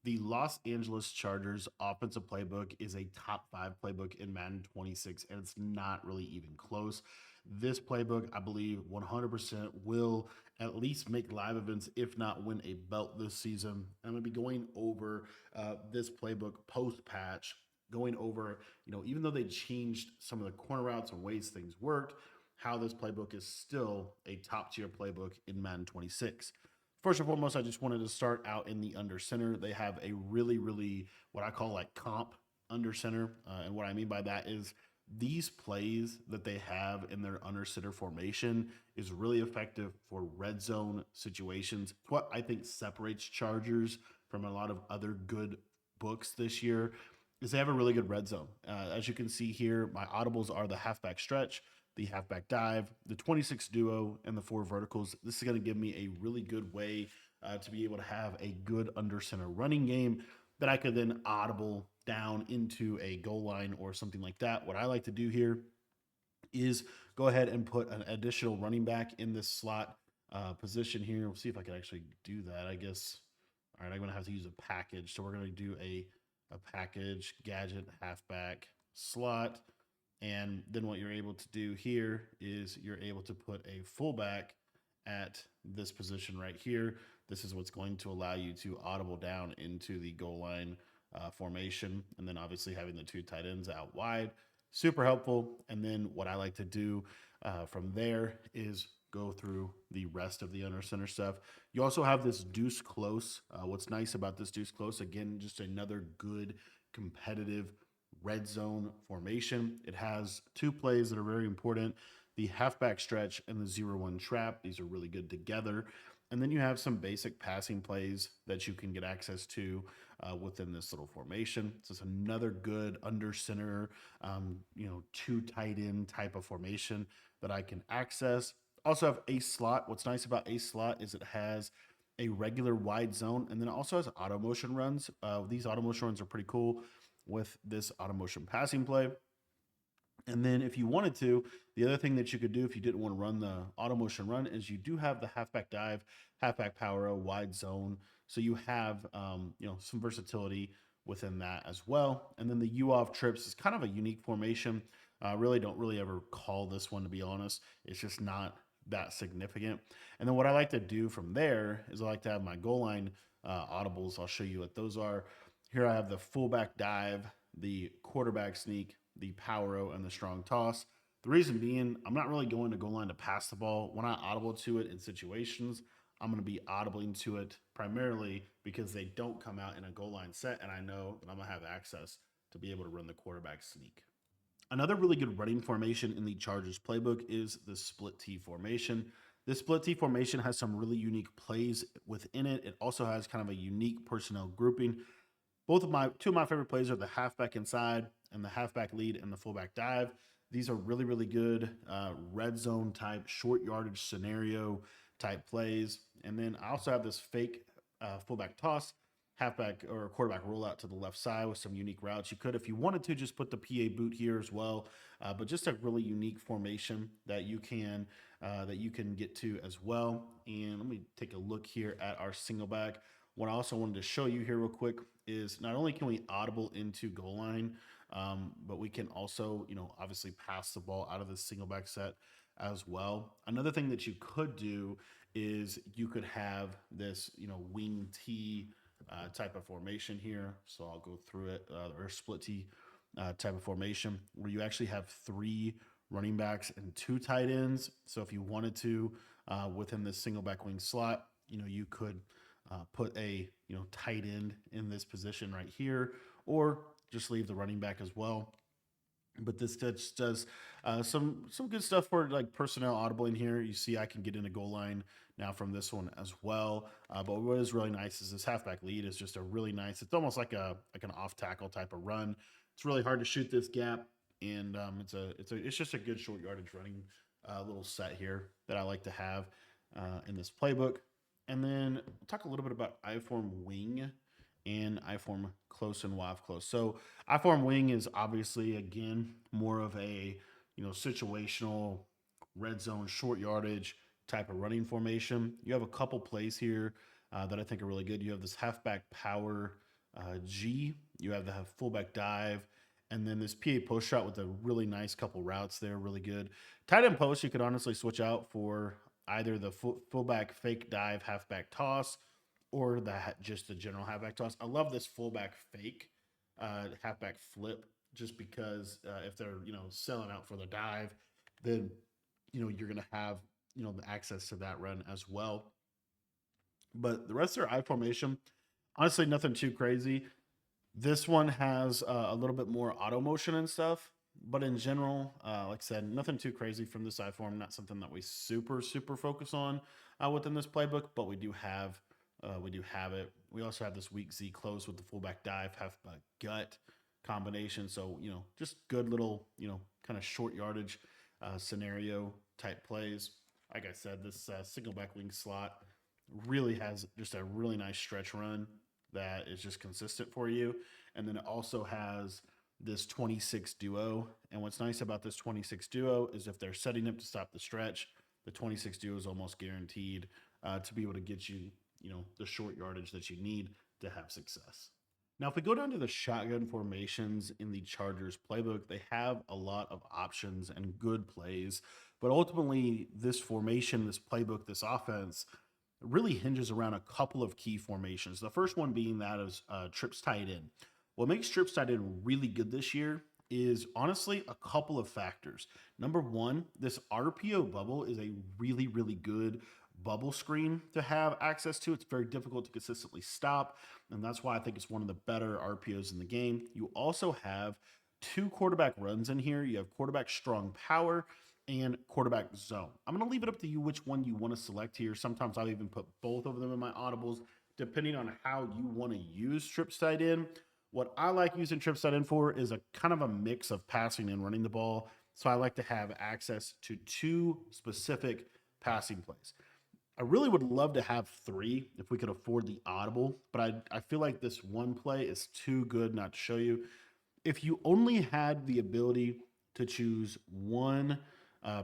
The Los Angeles Chargers offensive playbook is a top 5 playbook in Madden 26, and it's not really even close. This playbook, I believe, 100% will at least make live events, if not win a belt this season. I'm going to be going over this playbook post patch, going over, even though they changed some of the corner routes and ways things worked, how this playbook is still a top tier playbook in Madden 26. First and foremost, I just wanted to start out in the under center. They have a really what I call like comp under center. And what I mean by that is these plays that they have in their under center formation is really effective for red zone situations. What I think separates Chargers from a lot of other good books this year is they have a really good red zone. As you can see here, my audibles are the halfback stretch, the halfback dive, the 26 duo, and the 4 verticals. This is going to give me a really good way to be able to have a good under center running game that I could then audible down into a goal line or something like that. What I like to do here is go ahead and put an additional running back in this slot position here. We'll see if I can actually do that. I guess. All right, I'm going to have to use a package. So we're going to do a package gadget halfback slot. And then what you're able to do here is you're able to put a fullback at this position right here. This is what's going to allow you to audible down into the goal line formation. And then obviously having the 2 tight ends out wide, super helpful. And then what I like to do from there is go through the rest of the under center stuff. You also have this deuce close. What's nice about this deuce close, again, just another good competitive red zone formation. It has 2 plays that are very important, the halfback stretch and the 0-1 trap. These are really good together. And then you have some basic passing plays that you can get access to within this little formation. So it's another good under center, 2 tight end type of formation that I can access. Also have ace slot. What's nice about ace slot is it has a regular wide zone, and then it also has auto motion runs. These auto motion runs are pretty cool with this auto motion passing play. And then if you wanted to, the other thing that you could do if you didn't want to run the auto motion run is you do have the halfback dive, halfback power, wide zone. So you have some versatility within that as well. And then the U off trips is kind of a unique formation. Really don't really ever call this one, to be honest. It's just not that significant. And then what I like to do from there is I like to have my goal line audibles. I'll show you what those are. Here I have the fullback dive, the quarterback sneak, the power O, and the strong toss. The reason being, I'm not really going to goal line to pass the ball. When I audible to it in situations, I'm going to be audibling to it primarily because they don't come out in a goal line set, and I know that I'm going to have access to be able to run the quarterback sneak. Another really good running formation in the Chargers playbook is the split T formation. This split T formation has some really unique plays within it. It also has kind of a unique personnel grouping. Two of my favorite plays are the halfback inside and the halfback lead and the fullback dive. These are really good red zone type, short yardage scenario type plays. And then I also have this fake fullback toss, halfback or quarterback rollout to the left side with some unique routes. You could, if you wanted to, just put the PA boot here as well, but just a really unique formation that you can get to as well. And let me take a look here at our single back. What I also wanted to show you here real quick is not only can we audible into goal line, but we can also, obviously pass the ball out of the single back set as well. Another thing that you could do is you could have this, wing T type of formation here. So I'll go through it, or split T type of formation where you actually have 3 running backs and 2 tight ends. So if you wanted to, within this single back wing slot, you could put a tight end in this position right here, or just leave the running back as well. But this does some good stuff for like personnel audible in here. You see, I can get in a goal line now from this one as well. But what is really nice is this halfback lead is just a really nice. It's almost like an off tackle type of run. It's really hard to shoot this gap, and it's just a good short yardage running little set here that I like to have in this playbook. And then we'll talk a little bit about I-form wing and I-form close and WAF close. So I-form wing is obviously, again, more of a situational red zone short yardage type of running formation. You have a couple plays here that I think are really good. You have this halfback power G, you have the fullback dive, and then this PA post shot with a really nice couple routes there, really good. Tight end post, you could honestly switch out for either the fullback fake dive, halfback toss, or just the general halfback toss. I love this fullback fake, halfback flip, just because if they're selling out for the dive, then you're gonna have the access to that run as well. But the rest of their I formation, honestly, nothing too crazy. This one has a little bit more auto motion and stuff, but in general, like I said, nothing too crazy from this iForm. Not something that we super focus on within this playbook, but we do have it. We also have this weak Z close with the fullback dive, half gut combination. So just good little kind of short yardage scenario type plays. Like I said, this single back wing slot really has just a really nice stretch run that is just consistent for you. And then it also has this 26 duo. And what's nice about this 26 duo is if they're setting up to stop the stretch, the 26 duo is almost guaranteed to be able to get you, the short yardage that you need to have success. Now, if we go down to the shotgun formations in the Chargers playbook, they have a lot of options and good plays. But ultimately, this formation, this playbook, this offense really hinges around a couple of key formations. The first one being that of trips tight end. What makes trips tight end really good this year is honestly a couple of factors. Number one, this RPO bubble is a really good bubble screen to have access to. It's very difficult to consistently stop, and that's why I think it's one of the better RPOs in the game. You also have two quarterback runs in here. You have quarterback strong power and quarterback zone. I'm going to leave it up to you which one you want to select here. Sometimes I'll even put both of them in my audibles, depending on how you want to use trips tight end. What I like using trips tight end for is a kind of a mix of passing and running the ball. So I like to have access to two specific passing plays. I really would love to have three if we could afford the audible, but I feel like this one play is too good not to show you. If you only had the ability to choose one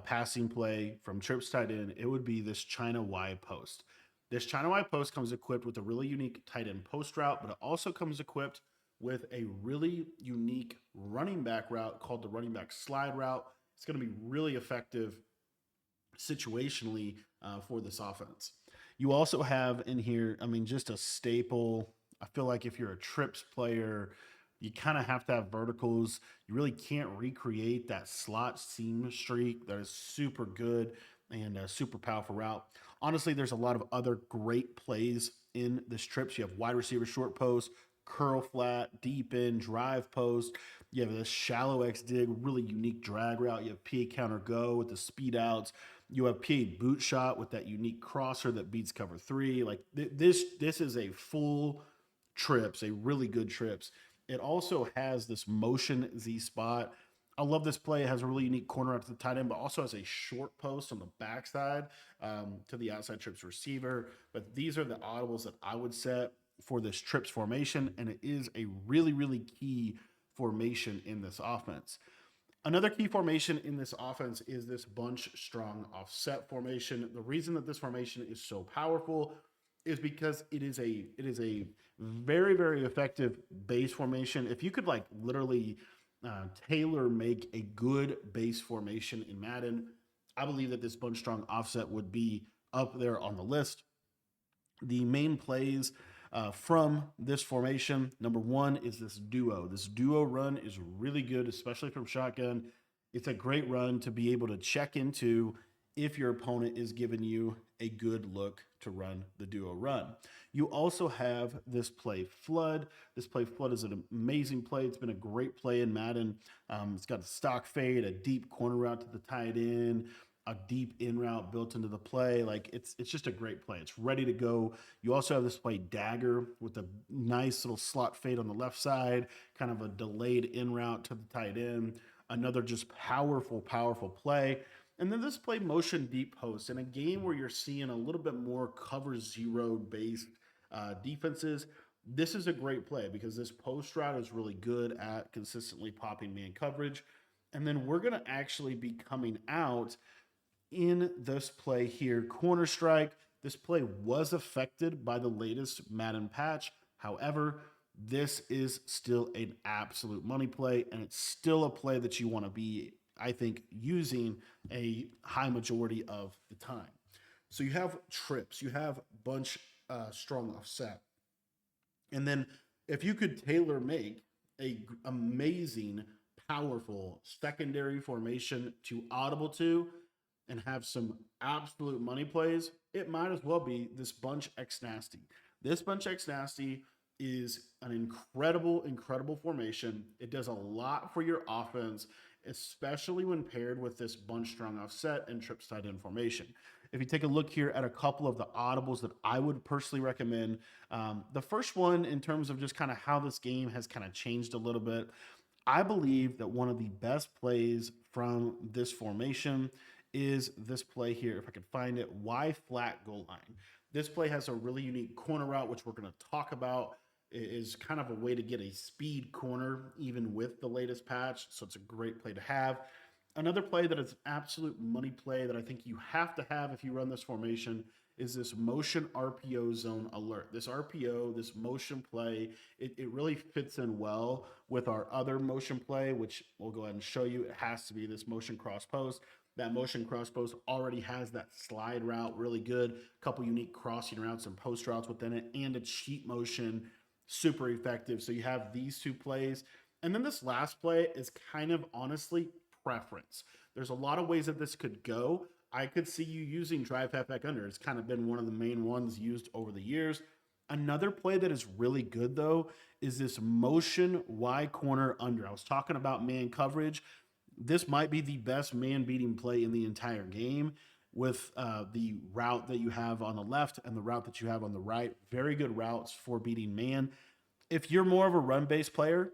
passing play from trips tight end, it would be this China Y post. This China Y post comes equipped with a really unique tight end post route, but it also comes equipped with a really unique running back route called the running back slide route. It's going to be really effective situationally for this offense. You also have in here, I mean, just a staple. I feel like if you're a trips player, you kind of have to have verticals. You really can't recreate that slot seam streak that is super good and a super powerful route. Honestly, there's a lot of other great plays in this trips. You have wide receiver short post, curl flat, deep in, drive post. You have this shallow X dig, really unique drag route. You have PA counter go with the speed outs. You have PA boot shot with that unique crosser that beats cover three. Like this is a full trips, a really good trips. It also has this motion Z spot. I love this play. It has a really unique corner up to the tight end, but also has a short post on the backside to the outside trips receiver. But these are the audibles that I would set for this trips formation, and it is a really key formation in this offense. Another key formation in this offense is this bunch strong offset formation. The reason that this formation is so powerful is because it is a very effective base formation. If you could like literally tailor make a good base formation in Madden, I believe that this bunch strong offset would be up there on the list. The main plays from this formation, number one is this duo. This duo run is really good, especially from shotgun. It's a great run to be able to check into if your opponent is giving you a good look to run the duo run. You also have this play flood. This play flood is an amazing play. It's been a great play in Madden. It's got a stock fade, a deep corner route to the tight end, a deep in route built into the play. Like it's just a great play. It's ready to go. You also have this play dagger with a nice little slot fade on the left side, kind of a delayed in route to the tight end. Another just powerful play. And then this play motion deep post in a game where you're seeing a little bit more cover zero based defenses. This is a great play because this post route is really good at consistently popping man coverage. And then we're going to actually be coming out in this play here, corner strike. This play was affected by the latest Madden patch. However, this is still an absolute money play, and it's still a play that you want to be, I think, using a high majority of the time. So you have trips, you have bunch strong offset, and then if you could tailor make a amazing, powerful secondary formation to audible to and have some absolute money plays, it might as well be this bunch X nasty. This bunch X nasty is an incredible, incredible formation. It does a lot for your offense, especially when paired with this bunch strong offset and trips tight end formation. If you take a look here at a couple of the audibles that I would personally recommend, the first one, in terms of just kind of how this game has kind of changed a little bit, I believe that one of the best plays from this formation is this play here. If I could find it, Y flat goal line. This play has a really unique corner route, which we're going to talk about. It is kind of a way to get a speed corner, even with the latest patch. So it's a great play to have. Another play that is absolute money play that I think you have to have if you run this formation is this motion RPO zone alert. This RPO, this motion play, it really fits in well with our other motion play, which we'll go ahead and show you. It has to be this motion cross post. That motion cross post already has that slide route, really good. A couple unique crossing routes and post routes within it, and a cheat motion, super effective. So you have these two plays. And then this last play is kind of honestly preference. There's a lot of ways that this could go. I could see you using drive halfback under. It's kind of been one of the main ones used over the years. Another play that is really good, though, is this motion Y corner under. I was talking about man coverage. This might be the best man beating play in the entire game with the route that you have on the left and the route that you have on the right. Very good routes for beating man. If you're more of a run based player,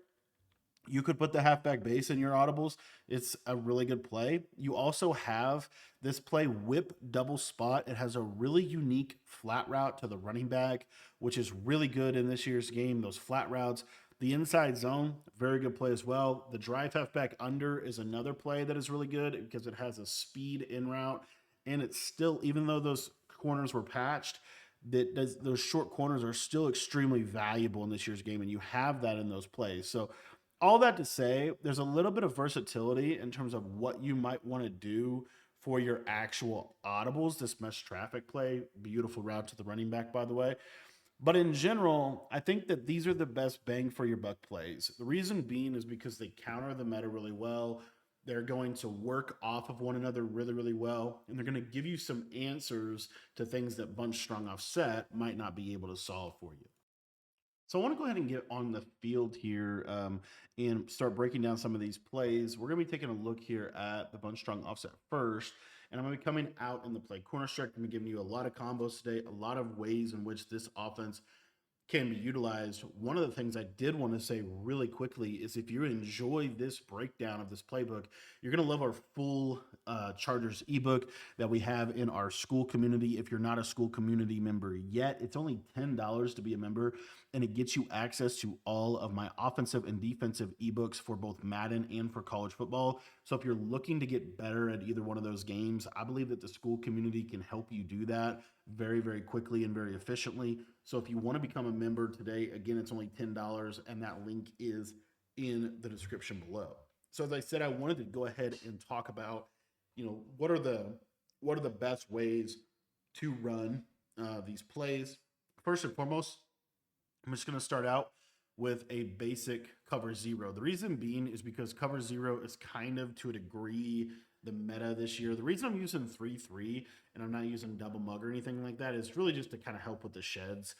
you could put the halfback base in your audibles. It's a really good play. You also have this play whip double spot. It has a really unique flat route to the running back, which is really good in this year's game. Those flat routes, the inside zone, very good play as well. The drive halfback under is another play that is really good because it has a speed in route, and it's still, even though those corners were patched, those short corners are still extremely valuable in this year's game, and you have that in those plays. So all that to say, there's a little bit of versatility in terms of what you might want to do for your actual audibles. This mesh traffic play, beautiful route to the running back, by the way. But in general, I think that these are the best bang for your buck plays. The reason being is because they counter the meta really well. They're going to work off of one another really, really well. And they're going to give you some answers to things that bunch strong offset might not be able to solve for you. So I want to go ahead and get on the field here and start breaking down some of these plays. We're going to be taking a look here at the bunch strong offset first, and I'm going to be coming out in the play corner strike. I'm going to be giving you a lot of combos today, a lot of ways in which this offense can be utilized. One of the things I did want to say really quickly is if you enjoy this breakdown of this playbook, you're going to love our full Chargers ebook that we have in our school community. If you're not a school community member yet, it's only $10 to be a member, and it gets you access to all of my offensive and defensive ebooks for both Madden and for college football. So if you're looking to get better at either one of those games, I believe that the school community can help you do that very, very quickly and very efficiently. So if you want to become a member today, again, it's only $10, and that link is in the description below. So as I said, I wanted to go ahead and talk about, what are the best ways to run these plays. First and foremost, I'm just going to start out with a basic cover zero. The reason being is because cover zero is kind of, to a degree, the meta this year. The reason I'm using 3-3 and I'm not using double mug or anything like that is really just to kind of help with the sheds.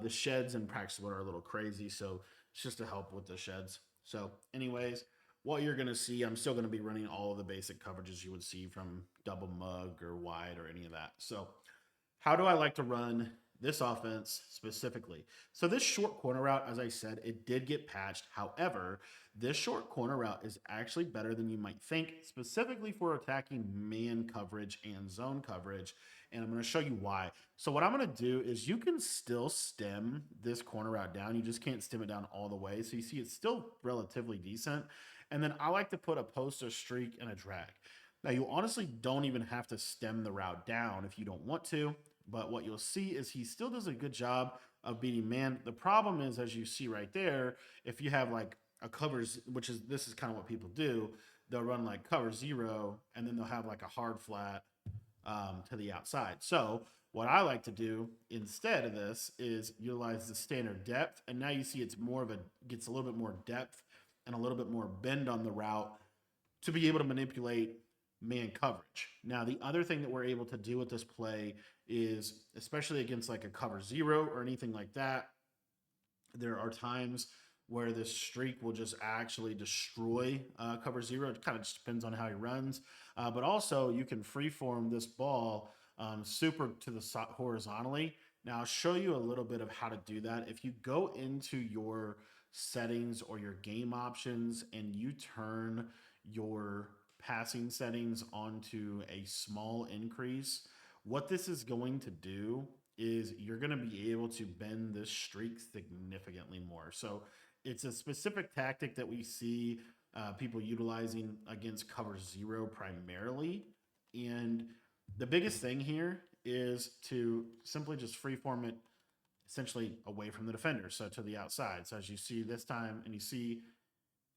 The sheds in practice are a little crazy, so it's just to help with the sheds. So anyways, what you're going to see, I'm still going to be running all of the basic coverages you would see from double mug or wide or any of that. So how do I like to run this offense specifically? So this short corner route, as I said, it did get patched. However, this short corner route is actually better than you might think, specifically for attacking man coverage and zone coverage. And I'm going to show you why. So what I'm going to do is you can still stem this corner route down. You just can't stem it down all the way. So you see it's still relatively decent. And then I like to put a post, a streak, and a drag. Now you honestly don't even have to stem the route down if you don't want to. But what you'll see is he still does a good job of beating man. The problem is, as you see right there, if you have like a covers, which is this is kind of what people do, they'll run like cover zero and then they'll have like a hard flat to the outside. So what I like to do instead of this is utilize the standard depth, and now you see it's more of a gets a little bit more depth and a little bit more bend on the route to be able to manipulate man coverage. Now, the other thing that we're able to do with this play is, especially against like a cover zero or anything like that, there are times where this streak will just actually destroy cover zero. It kind of just depends on how he runs. But also, you can freeform this ball super to the horizontally. Now, I'll show you a little bit of how to do that. If you go into your settings or your game options and you turn your passing settings onto a small increase, what this is going to do is you're going to be able to bend this streak significantly more. So it's a specific tactic that we see people utilizing against cover zero primarily. And the biggest thing here is to simply just freeform it essentially away from the defender, so to the outside. So as you see this time, and you see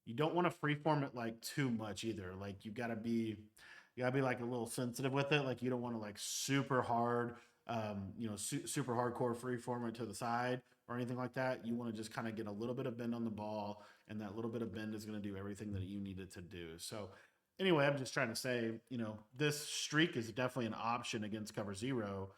you don't want to freeform it like too much either. Like you gotta be like a little sensitive with it. Like you don't want to like super hard, super hardcore freeform it to the side or anything like that. You want to just kind of get a little bit of bend on the ball, and that little bit of bend is going to do everything that you need it to do. So anyway, I'm just trying to say, this streak is definitely an option against cover zero.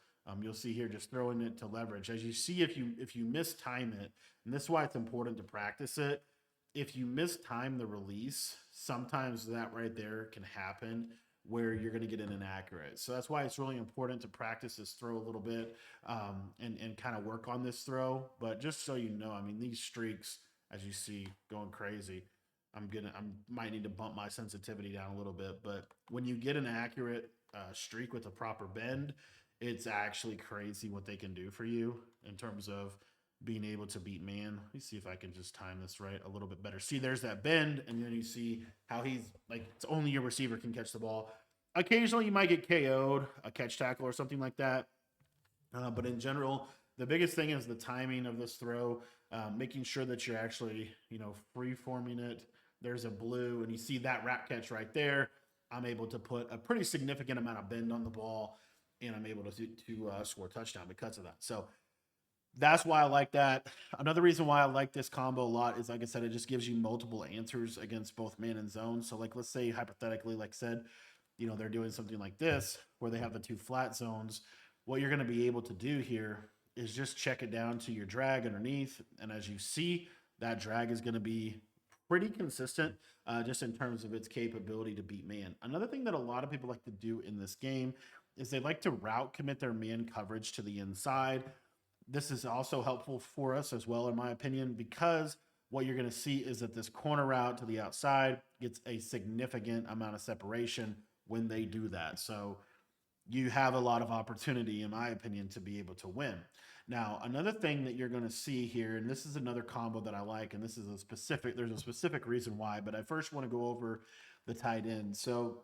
You'll see here just throwing it to leverage. As you see, if you mistime it, and this is why it's important to practice it. If you mistime the release, sometimes that right there can happen where you're going to get an inaccurate. So that's why it's really important to practice this throw a little bit and kind of work on this throw. But just so you know, I mean, these streaks, as you see, going crazy. I might need to bump my sensitivity down a little bit, but when you get an accurate streak with a proper bend, it's actually crazy what they can do for you in terms of being able to beat man. Let me see if I can just time this right a little bit better. See, there's that bend, and then you see how he's like, it's only your receiver can catch the ball. Occasionally, you might get KO'd, a catch tackle or something like that. But in general, the biggest thing is the timing of this throw, making sure that you're actually, free forming it. There's a blue, and you see that wrap catch right there. I'm able to put a pretty significant amount of bend on the ball, and I'm able to score a touchdown because of that. So that's why I like that. Another reason why I like this combo a lot is, like I said, it just gives you multiple answers against both man and zone. So, like, let's say hypothetically, like I said, they're doing something like this where they have the two flat zones. What you're going to be able to do here is just check it down to your drag underneath. And as you see, that drag is going to be pretty consistent just in terms of its capability to beat man. Another thing that a lot of people like to do in this game is they like to route commit their man coverage to the inside. This is also helpful for us as well, in my opinion, because what you're going to see is that this corner route to the outside gets a significant amount of separation when they do that. So you have a lot of opportunity, in my opinion, to be able to win. Now, another thing that you're going to see here, and this is another combo that I like, and this is there's a specific reason why, but I first want to go over the tight end. So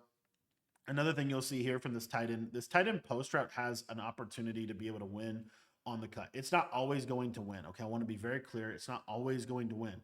another thing you'll see here from this tight end post route has an opportunity to be able to win on the cut. It's not always going to win. Okay, I want to be very clear. It's not always going to win.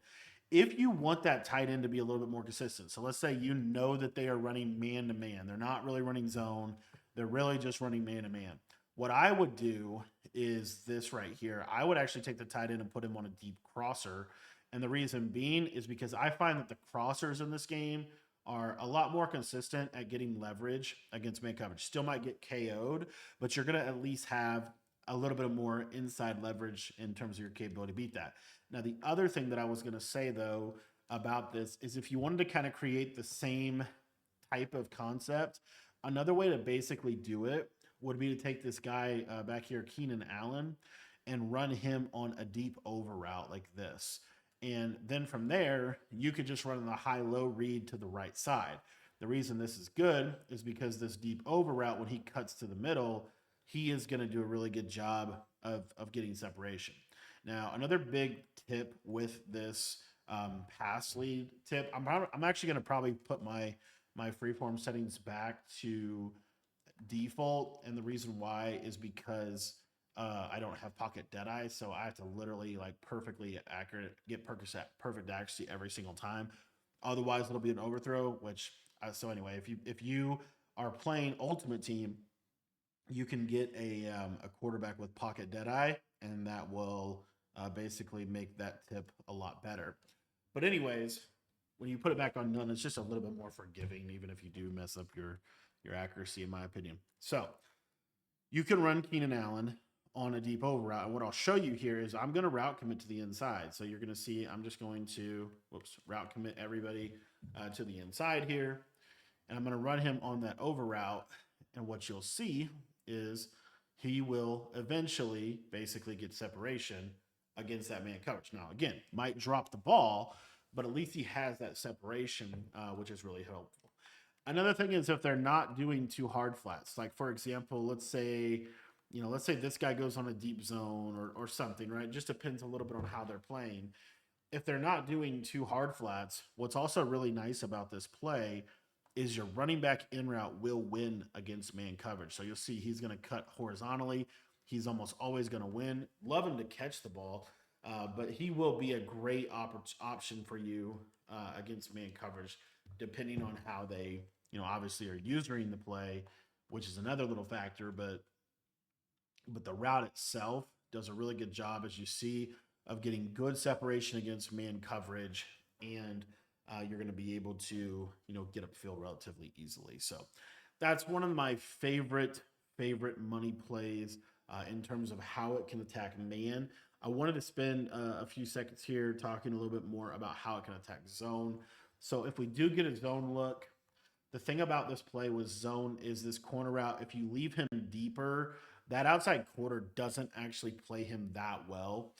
If you want that tight end to be a little bit more consistent, so let's say you know that they are running man to man, they're not really running zone, they're really just running man to man. What I would do is this right here. I would actually take the tight end and put him on a deep crosser. And the reason being is because I find that the crossers in this game are a lot more consistent at getting leverage against man coverage. Still might get KO'd, but you're going to at least have a little bit more inside leverage in terms of your capability to beat that. Now, the other thing that I was going to say, though, about this is if you wanted to kind of create the same type of concept, another way to basically do it would be to take this guy back here, Keenan Allen, and run him on a deep over route like this. And then from there, you could just run the high-low read to the right side. The reason this is good is because this deep over route, when he cuts to the middle, he is going to do a really good job of getting separation. Now, another big tip with this pass lead tip, I'm actually going to probably put my freeform settings back to default. And the reason why is because I don't have pocket dead eye, so I have to literally like perfectly accurate, get perfect accuracy every single time. Otherwise, it'll be an overthrow. Which so anyway, if you are playing Ultimate Team, you can get a quarterback with pocket dead eye, and that will basically make that tip a lot better. But anyways, when you put it back on none, it's just a little bit more forgiving, even if you do mess up your accuracy, in my opinion. So you can run Keenan Allen on a deep over route. And what I'll show you here is I'm going to route commit to the inside. So you're going to see I'm just going to, route commit everybody to the inside here. And I'm going to run him on that over route. And what you'll see is he will eventually basically get separation against that man coverage. Now, again, might drop the ball, but at least he has that separation, which is really helpful. Another thing is if they're not doing too hard flats, like for example, let's say this guy goes on a deep zone or something, right? It just depends a little bit on how they're playing. If they're not doing too hard flats, what's also really nice about this play is your running back in route will win against man coverage. So you'll see he's going to cut horizontally. He's almost always going to win. Love him to catch the ball, but he will be a great option for you against man coverage, depending on how they, obviously are using the play, which is another little factor. But the route itself does a really good job, as you see, of getting good separation against man coverage, and you're going to be able to, get upfield relatively easily. So that's one of my favorite money plays in terms of how it can attack man. I wanted to spend a few seconds here talking a little bit more about how it can attack zone. So if we do get a zone look, the thing about this play with zone is this corner route. If you leave him deeper, that outside quarter doesn't actually play him that well.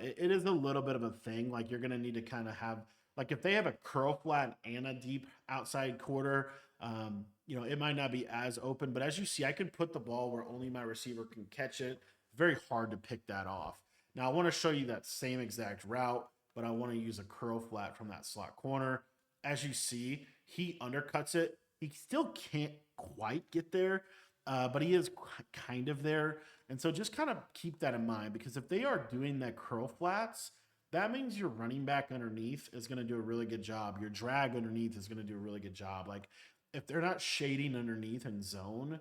It is a little bit of a thing. Like you're going to need to kind of have, like if they have a curl flat and a deep outside quarter, it might not be as open. But as you see, I can put the ball where only my receiver can catch it. Very hard to pick that off. Now I want to show you that same exact route, but I want to use a curl flat from that slot corner. As you see, he undercuts it. He still can't quite get there, but he is kind of there. And so just kind of keep that in mind, because if they are doing that curl flats, that means your running back underneath is going to do a really good job. Your drag underneath is going to do a really good job. Like if they're not shading underneath in zone,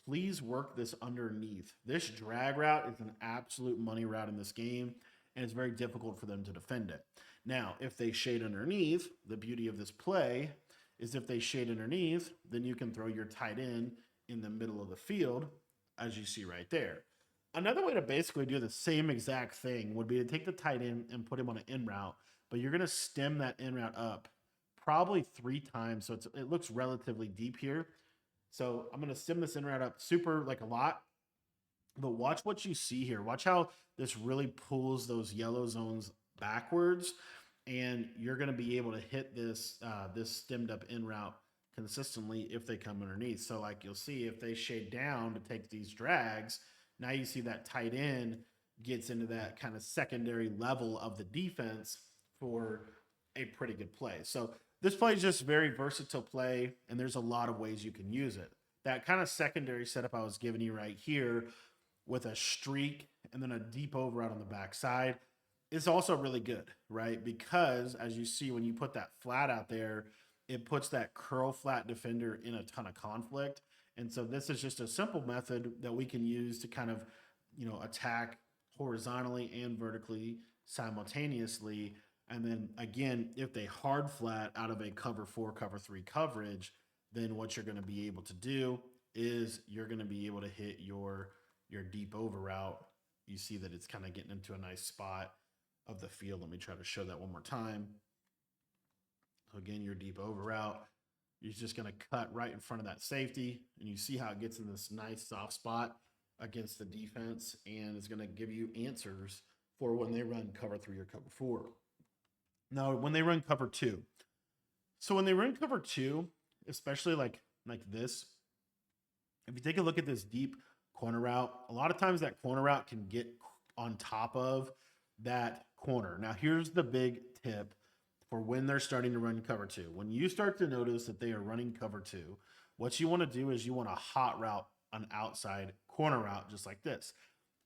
please work this underneath. This drag route is an absolute money route in this game, and it's very difficult for them to defend it. Now, if they shade underneath, the beauty of this play is if they shade underneath, then you can throw your tight end in the middle of the field, as you see right there. Another way to basically do the same exact thing would be to take the tight end and put him on an in route, but you're going to stem that in route up probably 3 times, so it looks relatively deep here. So I'm going to stem this in route up super, like a lot, but watch what you see here. Watch how this really pulls those yellow zones backwards, and you're going to be able to hit this stemmed up in route consistently if they come underneath. So like you'll see, if they shade down to take these drags, now you see that tight end gets into that kind of secondary level of the defense for a pretty good play. So this play is just very versatile play, and there's a lot of ways you can use it. That kind of secondary setup I was giving you right here with a streak and then a deep over out on the backside is also really good, right? Because as you see, when you put that flat out there, it puts that curl flat defender in a ton of conflict. And so this is just a simple method that we can use to kind of, attack horizontally and vertically simultaneously. And then again, if they hard flat out of a cover 4, cover 3 coverage, then what you're going to be able to do is you're going to be able to hit your deep over route. You see that it's kind of getting into a nice spot of the field. Let me try to show that one more time. So again, your deep over route, you're just going to cut right in front of that safety, and you see how it gets in this nice soft spot against the defense, and it's going to give you answers for when they run cover 3 or cover 4. Now, when they run cover 2. So when they run cover 2, especially like this, if you take a look at this deep corner route, a lot of times that corner route can get on top of that corner. Now, here's the big tip for when they're starting to run cover 2. When you start to notice that they are running cover 2, what you want to do is you want to hot route an outside corner route just like this.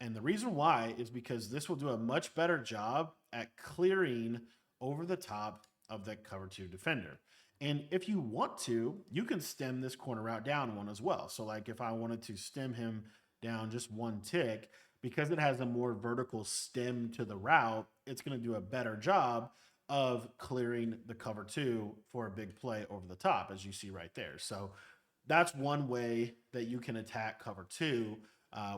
And the reason why is because this will do a much better job at clearing over the top of that cover two defender. And if you want to, you can stem this corner route down one as well. So like if I wanted to stem him down just one tick, because it has a more vertical stem to the route, it's going to do a better job of clearing the cover two for a big play over the top, as you see right there. So that's one way that you can attack cover two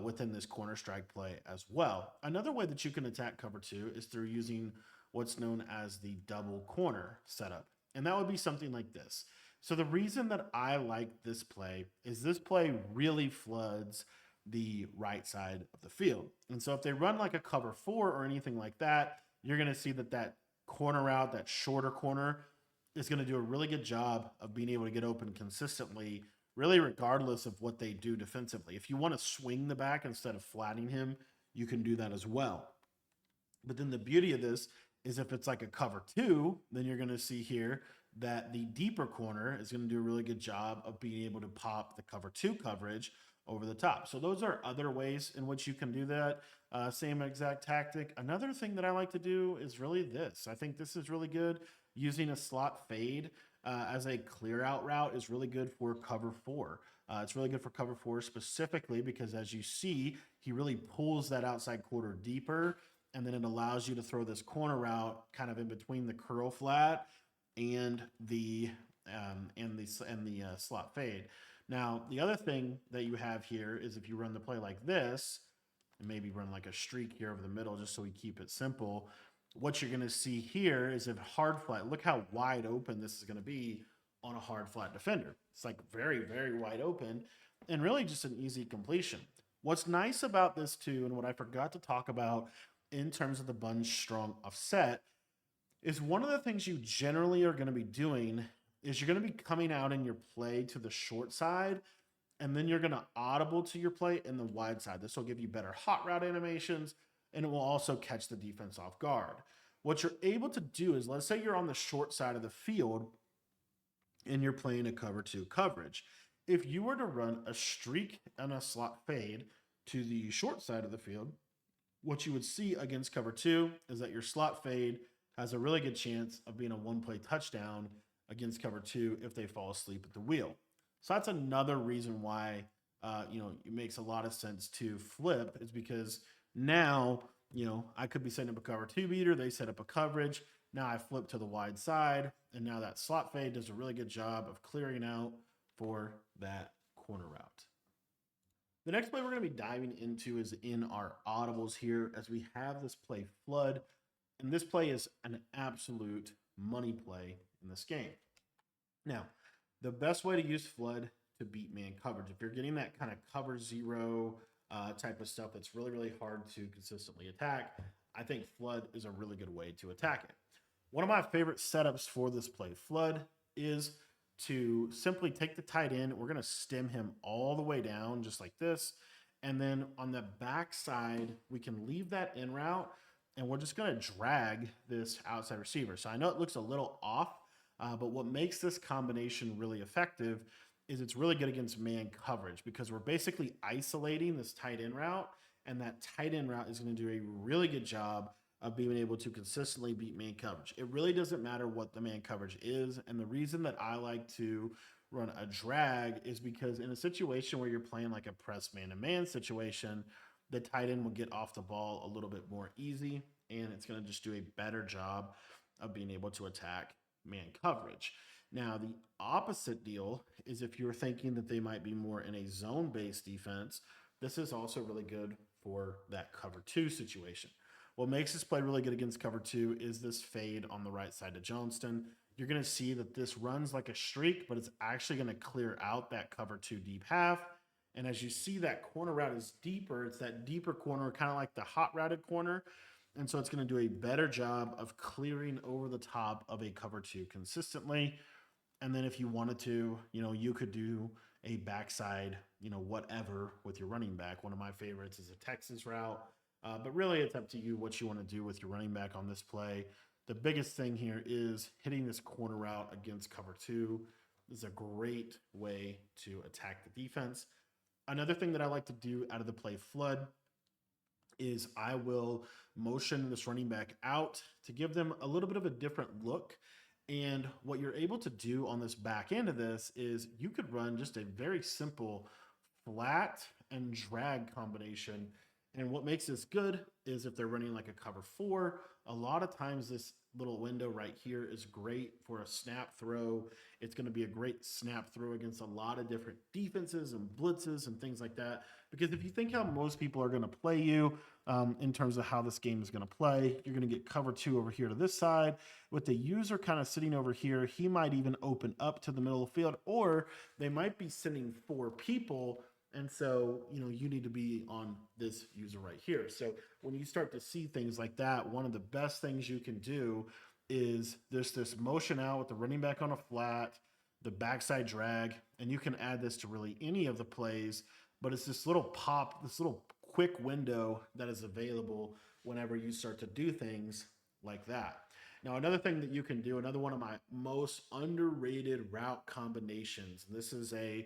within this corner strike play as well. Another way that you can attack cover two is through using what's known as the double corner setup. And that would be something like this. So the reason that I like this play is this play really floods the right side of the field. And so if they run like a cover four or anything like that, you're going to see that that corner route, that shorter corner, is going to do a really good job of being able to get open consistently, really regardless of what they do defensively. If you want to swing the back instead of flattening him, you can do that as well. But then the beauty of this is if it's like a cover two, then you're going to see here that the deeper corner is going to do a really good job of being able to pop the cover two coverage over the top. So those are other ways in which you can do that. Same exact tactic. Another thing that I like to do is really this. I think this is really good. Using a slot fade as a clear out route is really good for cover four. It's really good for cover four specifically because as you see, he really pulls that outside quarter deeper, and then it allows you to throw this corner route kind of in between the curl flat and the slot fade. Now, the other thing that you have here is if you run the play like this, and maybe run like a streak here over the middle just so we keep it simple, what you're going to see here is if hard flat, look how wide open this is going to be on a hard flat defender. It's like very, very wide open and really just an easy completion. What's nice about this too, and what I forgot to talk about in terms of the bunch strong offset, is one of the things you generally are going to be doing is you're going to be coming out in your play to the short side, and then you're going to audible to your play in the wide side. This will give you better hot route animations, and it will also catch the defense off guard. What you're able to do is, let's say you're on the short side of the field and you're playing a cover two coverage. If you were to run a streak and a slot fade to the short side of the field, what you would see against cover two is that your slot fade has a really good chance of being a one play touchdown against cover two if they fall asleep at the wheel. So that's another reason why it makes a lot of sense to flip, is because now I could be setting up a cover two beater, they set up a coverage, now I flip to the wide side, and now that slot fade does a really good job of clearing out for that corner route. The next play we're going to be diving into is in our audibles here, as we have this play flood, and this play is an absolute money play in this game. Now, the best way to use flood to beat man coverage, if you're getting that kind of cover zero type of stuff that's really, really hard to consistently attack, I think flood is a really good way to attack it. One of my favorite setups for this play flood is to simply take the tight end. We're going to stem him all the way down just like this. And then on the back side, we can leave that in route, and we're just going to drag this outside receiver. So I know it looks a little off, but what makes this combination really effective is it's really good against man coverage, because we're basically isolating this tight end route, and that tight end route is going to do a really good job of being able to consistently beat man coverage. It really doesn't matter what the man coverage is, and the reason that I like to run a drag is because in a situation where you're playing like a press man-to-man situation, the tight end will get off the ball a little bit more easy, and it's going to just do a better job of being able to attack man coverage. Now, the opposite deal is if you're thinking that they might be more in a zone-based defense, this is also really good for that cover two situation. What makes this play really good against cover two is this fade on the right side of Johnston. You're going to see that this runs like a streak, but it's actually going to clear out that cover two deep half. And as you see, that corner route is deeper. It's that deeper corner, kind of like the hot routed corner. And so it's going to do a better job of clearing over the top of a cover two consistently. And then if you wanted to, you could do a backside, whatever with your running back. One of my favorites is a Texas route. But really, it's up to you what you want to do with your running back on this play. The biggest thing here is hitting this corner route against cover two. This is a great way to attack the defense. Another thing that I like to do out of the play flood is I will motion this running back out to give them a little bit of a different look. And what you're able to do on this back end of this is you could run just a very simple flat and drag combination. And what makes this good is if they're running like a cover four, a lot of times this little window right here is great for a snap throw. It's going to be a great snap throw against a lot of different defenses and blitzes and things like that. Because if you think how most people are going to play you in terms of how this game is going to play, you're going to get cover two over here to this side. With the user kind of sitting over here, he might even open up to the middle of the field, or they might be sending four people. And so, you need to be on this user right here. So when you start to see things like that, one of the best things you can do is there's this motion out with the running back on a flat, the backside drag, and you can add this to really any of the plays, but it's this little pop, this little quick window that is available whenever you start to do things like that. Now, another thing that you can do, another one of my most underrated route combinations, this is a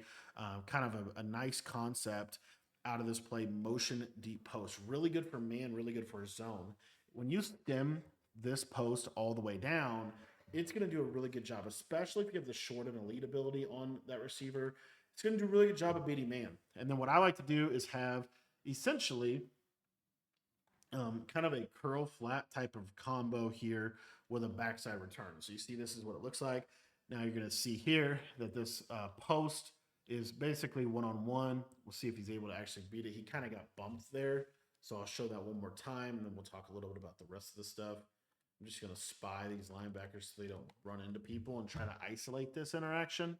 kind of a nice concept out of this play, motion deep post. Really good for man, really good for zone. When you stem this post all the way down, it's going to do a really good job, especially if you have the short and elite ability on that receiver. It's going to do a really good job of beating man. And then what I like to do is have essentially kind of a curl flat type of combo here with a backside return. So you see this is what it looks like. Now you're going to see here that this post is basically one-on-one. We'll see if he's able to actually beat it. He kind of got bumped there. So I'll show that one more time, and then we'll talk a little bit about the rest of the stuff. I'm just going to spy these linebackers so they don't run into people and try to isolate this interaction.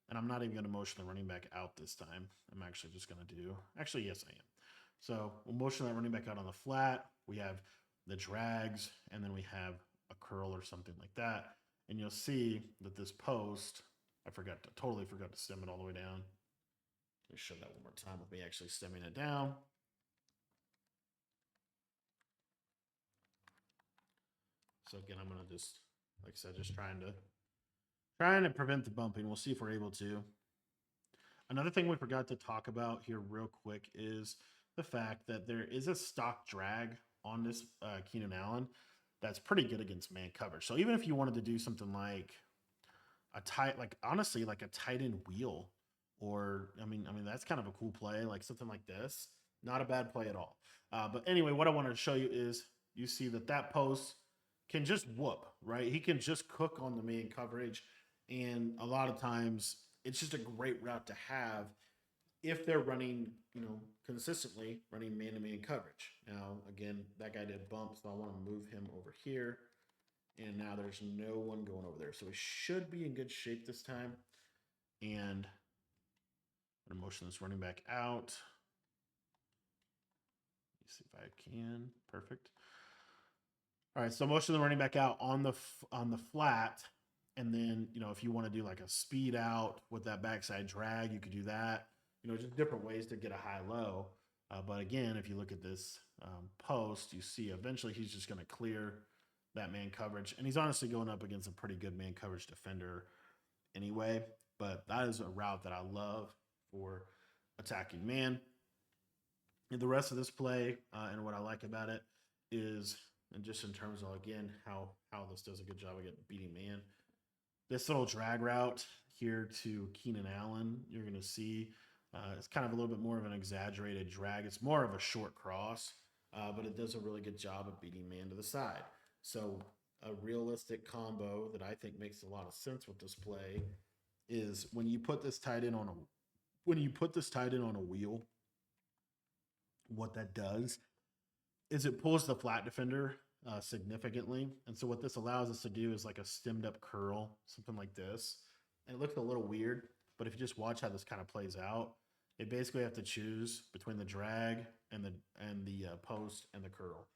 And I'm not even going to motion the running back out this time. I'm actually just going to do, actually, yes, I am. So we'll motion that running back out on the flat. We have the drags, and then we have a curl or something like that. And you'll see that this post, totally forgot to stem it all the way down. Let me show that one more time with me actually stemming it down. So again, I'm going to just, like I said, just trying to prevent the bumping. We'll see if we're able to. Another thing we forgot to talk about here real quick is the fact that there is a stock drag on this Keenan Allen that's pretty good against man coverage. So even if you wanted to do something like honestly, like a tight end wheel, or I mean, that's kind of a cool play, like something like this. Not a bad play at all. But anyway, what I wanted to show you is you see that post can just whoop, right? He can just cook on the man coverage. And a lot of times it's just a great route to have if they're running, consistently running man-to-man coverage. Now, again, that guy did bump, so I want to move him over here. And now there's no one going over there. So he should be in good shape this time. And I'm going to motion this running back out. Let me see if I can. Perfect. All right, so motion the running back out on the flat. And then, if you want to do like a speed out with that backside drag, you could do that. Just different ways to get a high-low. But again, if you look at this post, you see eventually he's just going to clear that man coverage. And he's honestly going up against a pretty good man coverage defender anyway. But that is a route that I love for attacking man. And the rest of this play and what I like about it is, and just in terms of, again, how this does a good job of beating man, this little drag route here to Keenan Allen, you're going to see it's kind of a little bit more of an exaggerated drag. It's more of a short cross, but it does a really good job of beating man to the side. So a realistic combo that I think makes a lot of sense with this play is when you put this tight end on a wheel, what that does is it pulls the flat defender significantly. And so what this allows us to do is like a stemmed up curl, something like this. And it looks a little weird, but if you just watch how this kind of plays out, it basically have to choose between the drag and the post and the curl.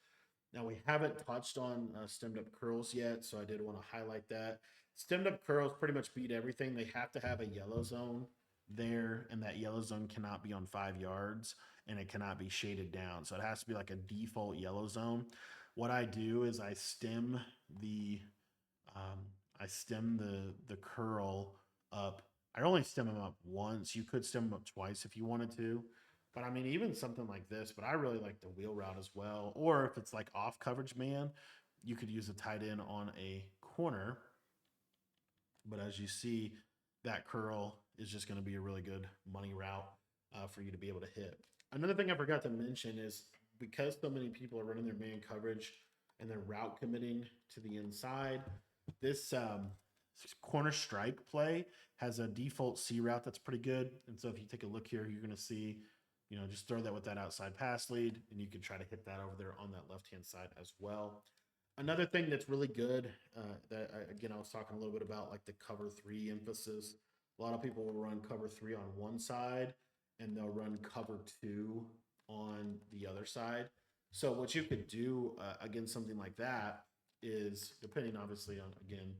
Now we haven't touched on stemmed up curls yet, so I did want to highlight that. Stemmed up curls pretty much beat everything. They have to have a yellow zone there, and that yellow zone cannot be on 5 yards, and it cannot be shaded down. So it has to be like a default yellow zone. What I do is I stem the curl up. I only stem them up once. You could stem them up twice if you wanted to, But I mean, even something like this, but I really like the wheel route as well. Or if it's like off coverage man, you could use a tight end on a corner. But as you see, that curl is just going to be a really good money route for you to be able to hit. Another thing I forgot to mention is because so many people are running their man coverage and they're route committing to the inside, this corner strike play has a default C route that's pretty good. And so if you take a look here, you're going to see, just throw that with that outside pass lead, and you can try to hit that over there on that left-hand side as well. Another thing that's really good again, I was talking a little bit about like the cover three emphasis. A lot of people will run cover three on one side and they'll run cover two on the other side. So what you could do against something like that is, depending obviously on, again,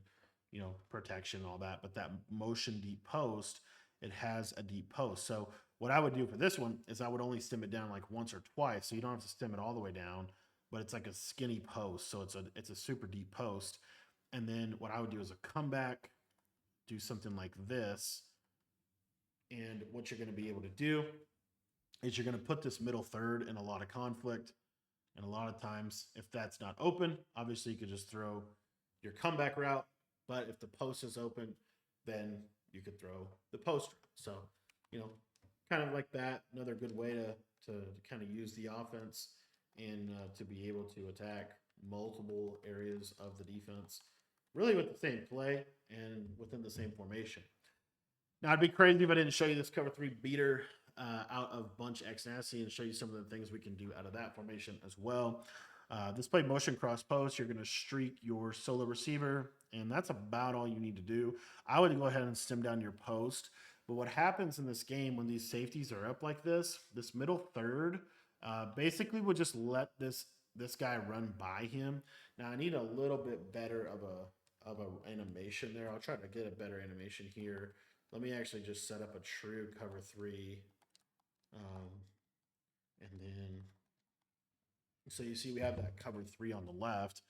protection and all that, but that motion deep post, it has a deep post. So what I would do for this one is I would only stem it down like once or twice. So you don't have to stem it all the way down, but it's like a skinny post. So it's a super deep post. And then what I would do is a comeback, do something like this. And what you're going to be able to do is you're going to put this middle third in a lot of conflict. And a lot of times, if that's not open, obviously you could just throw your comeback route. But if the post is open, then you could throw the post. So, kind of like that. Another good way to kind of use the offense and to be able to attack multiple areas of the defense, really with the same play and within the same formation. Now, I'd be crazy if I didn't show you this cover three beater out of bunch X nasty and show you some of the things we can do out of that formation as well. This play motion cross post, you're going to streak your solo receiver, and that's about all you need to do. I would go ahead and stem down your post. But what happens in this game when these safeties are up like this middle third basically will just let this guy run by him. Now I need a little bit better of a animation there. I'll try to get a better animation here. Let me actually just set up a true cover three. And then, so you see we have that cover three on the left.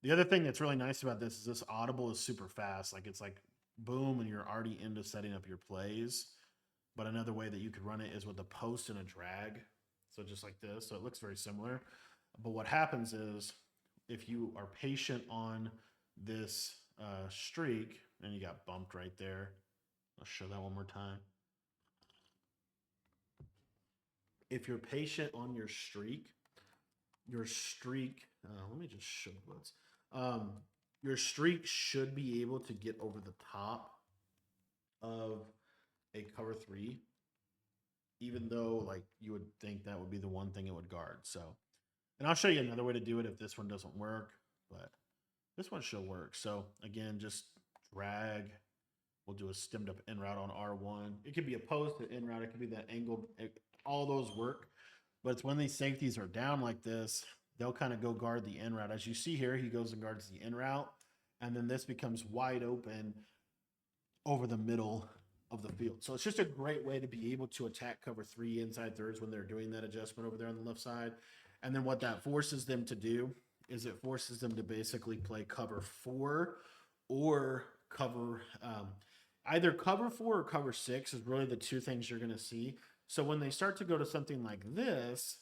The other thing that's really nice about this is this audible is super fast. Like it's like boom, and you're already into setting up your plays. But another way that you could run it is with a post and a drag. So just like this. So it looks very similar. But what happens is if you are patient on this streak, and you got bumped right there. I'll show that one more time. If you're patient on your streak, let me just show what's, your streak should be able to get over the top of a cover three, even though like you would think that would be the one thing it would guard. So, and I'll show you another way to do it if this one doesn't work, but this one should work. So again, just drag. We'll do a stemmed up in route on R1. It could be a post, an in route. It could be that angle. All those work. But it's when these safeties are down like this, they'll kind of go guard the in route. As you see here, he goes and guards the in route. And then this becomes wide open over the middle of the field. So it's just a great way to be able to attack cover three inside thirds when they're doing that adjustment over there on the left side. And then what that forces them to do is it forces them to basically play cover four or cover either cover four or cover six is really the two things you're going to see. So when they start to go to something like this,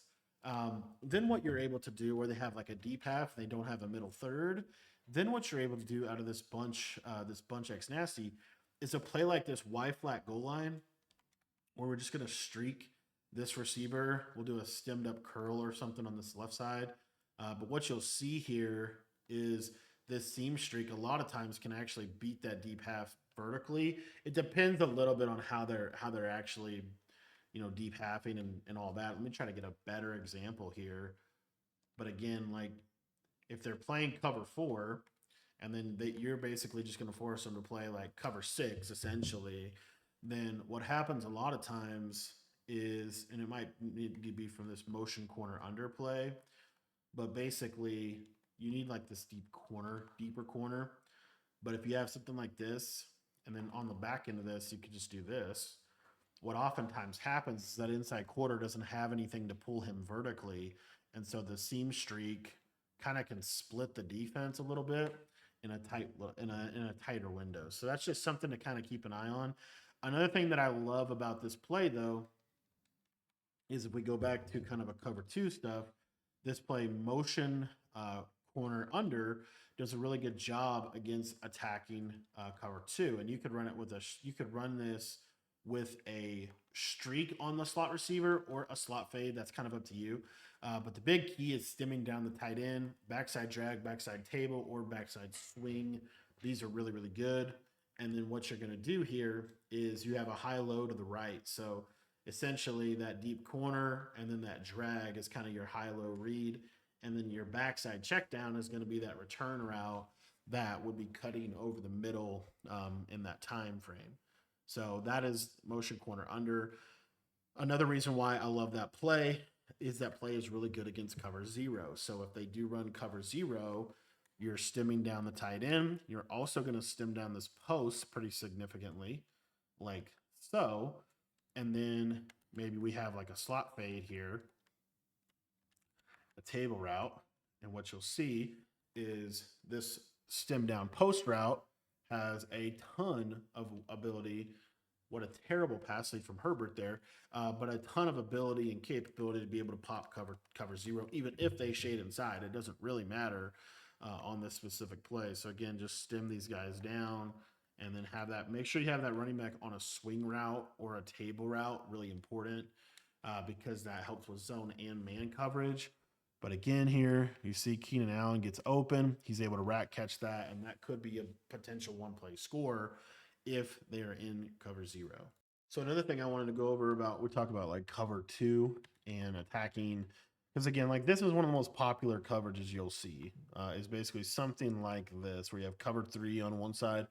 then what you're able to do where they have like a deep half, they don't have a middle third. Then what you're able to do out of this bunch X nasty is a play like this Y flat goal line where we're just going to streak this receiver. We'll do a stemmed up curl or something on this left side. But what you'll see here is this seam streak a lot of times can actually beat that deep half vertically. It depends a little bit on how they're actually, deep halving and all that. Let me try to get a better example here. But again, like if they're playing cover four, and then you're basically just going to force them to play like cover six, essentially, then what happens a lot of times is, and it might need to be from this motion corner underplay, but basically you need like this deeper corner. But if you have something like this, and then on the back end of this, you could just do this. What oftentimes happens is that inside quarter doesn't have anything to pull him vertically. And so the seam streak kind of can split the defense a little bit in a tighter window. So that's just something to kind of keep an eye on. Another thing that I love about this play, though, is if we go back to kind of a cover two stuff, this play motion corner under does a really good job against attacking cover two. And you could run it with you could run this with a streak on the slot receiver or a slot fade. That's kind of up to you. But the big key is stemming down the tight end, backside drag, backside table, or backside swing. These are really, really good. And then what you're going to do here is you have a high low to the right. So essentially that deep corner and then that drag is kind of your high low read. And then your backside check down is going to be that return route that would be cutting over the middle in that time frame. So that is motion corner under. Another reason why I love that play is really good against cover zero. So if they do run cover zero, you're stemming down the tight end. You're also going to stem down this post pretty significantly, like so. And then maybe we have like a slot fade here, a table route. And what you'll see is this stem down post route has a ton of ability. What a terrible pass lead from Herbert there, but a ton of ability and capability to be able to pop cover zero, even if they shade inside. It doesn't really matter on this specific play. So again, just stem these guys down and then have that. Make sure you have that running back on a swing route or a table route. Really important because that helps with zone and man coverage. But again, here you see Keenan Allen gets open. He's able to rack catch that, and that could be a potential one-play score if they are in cover zero. So another thing I wanted to go over we talk about like cover two and attacking, because again, like this is one of the most popular coverages you'll see is basically something like this, where you have cover three on one side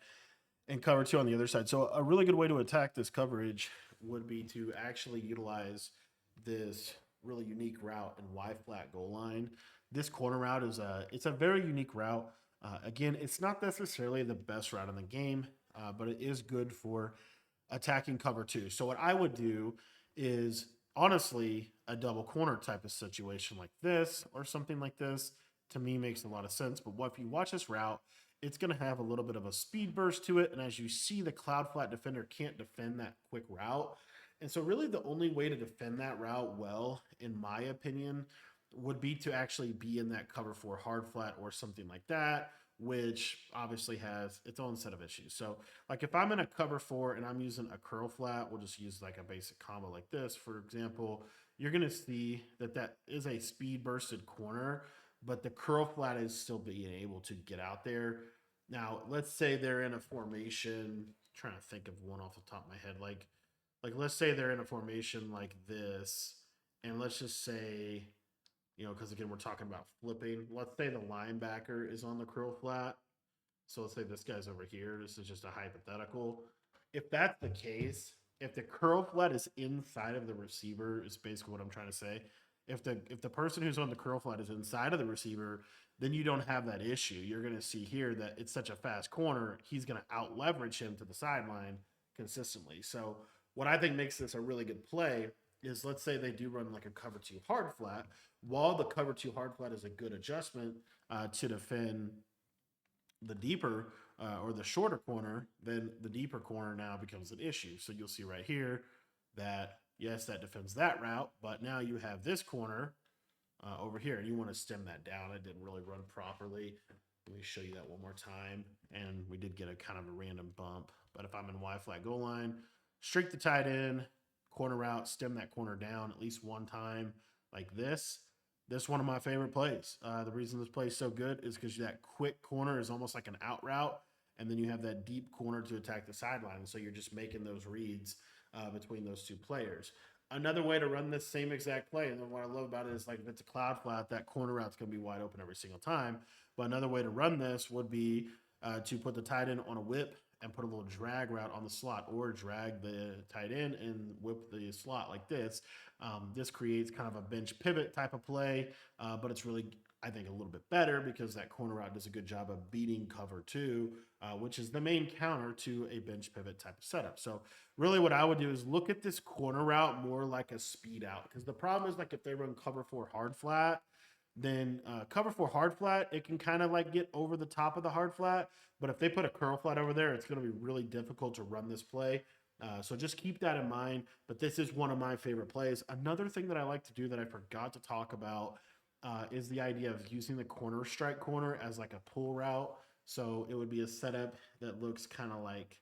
and cover two on the other side. So a really good way to attack this coverage would be to actually utilize this really unique route in Y flat goal line. This corner route it's a very unique route. Again, it's not necessarily the best route in the game, but it is good for attacking cover two. So what I would do is honestly a double corner type of situation like this or something like this to me makes a lot of sense. But if you watch this route, it's going to have a little bit of a speed burst to it. And as you see, the cloud flat defender can't defend that quick route. And so really the only way to defend that route well, in my opinion, would be to actually be in that cover four hard flat or something like that, which obviously has its own set of issues. So like if I'm in a cover four and I'm using a curl flat, we'll just use like a basic combo like this, for example, you're going to see that that is a speed bursted corner, but the curl flat is still being able to get out there. Now, let's say they're in a formation, I'm trying to think of one off the top of my head, like let's say they're in a formation like this, and let's just say, because again, we're talking about flipping. Let's say the linebacker is on the curl flat. So let's say this guy's over here. This is just a hypothetical. If that's the case, if the curl flat is inside of the receiver, is basically what I'm trying to say. If the person who's on the curl flat is inside of the receiver, then you don't have that issue. You're going to see here that it's such a fast corner, he's going to out leverage him to the sideline consistently. So what I think makes this a really good play is, let's say they do run like a cover two hard flat. While the cover two hard flat is a good adjustment to defend the deeper or the shorter corner, then the deeper corner now becomes an issue. So you'll see right here that, yes, that defends that route, but now you have this corner over here, and you want to stem that down. It didn't really run properly. Let me show you that one more time. And we did get a kind of a random bump. But if I'm in Y flat goal line, streak the tight end, corner route, stem that corner down at least one time like this. This is one of my favorite plays. The reason this play is so good is because that quick corner is almost like an out route, and then you have that deep corner to attack the sideline. So you're just making those reads between those two players. Another way to run this same exact play, and then what I love about it is, like, if it's a cloud flat, that corner route's going to be wide open every single time. But another way to run this would be to put the tight end on a whip and put a little drag route on the slot, or drag the tight end and whip the slot like this. This creates kind of a bench pivot type of play, but it's really, I think, a little bit better because that corner route does a good job of beating cover two, which is the main counter to a bench pivot type of setup. So really what I would do is look at this corner route more like a speed out, because the problem is, like, if they run cover four hard flat, then cover four hard flat, it can kind of like get over the top of the hard flat. But if they put a curl flat over there, it's going to be really difficult to run this play So just keep that in mind. But this is one of my favorite plays. Another thing that I like to do that I forgot to talk about is the idea of using the corner strike corner as like a pull route. So it would be a setup that looks kind of like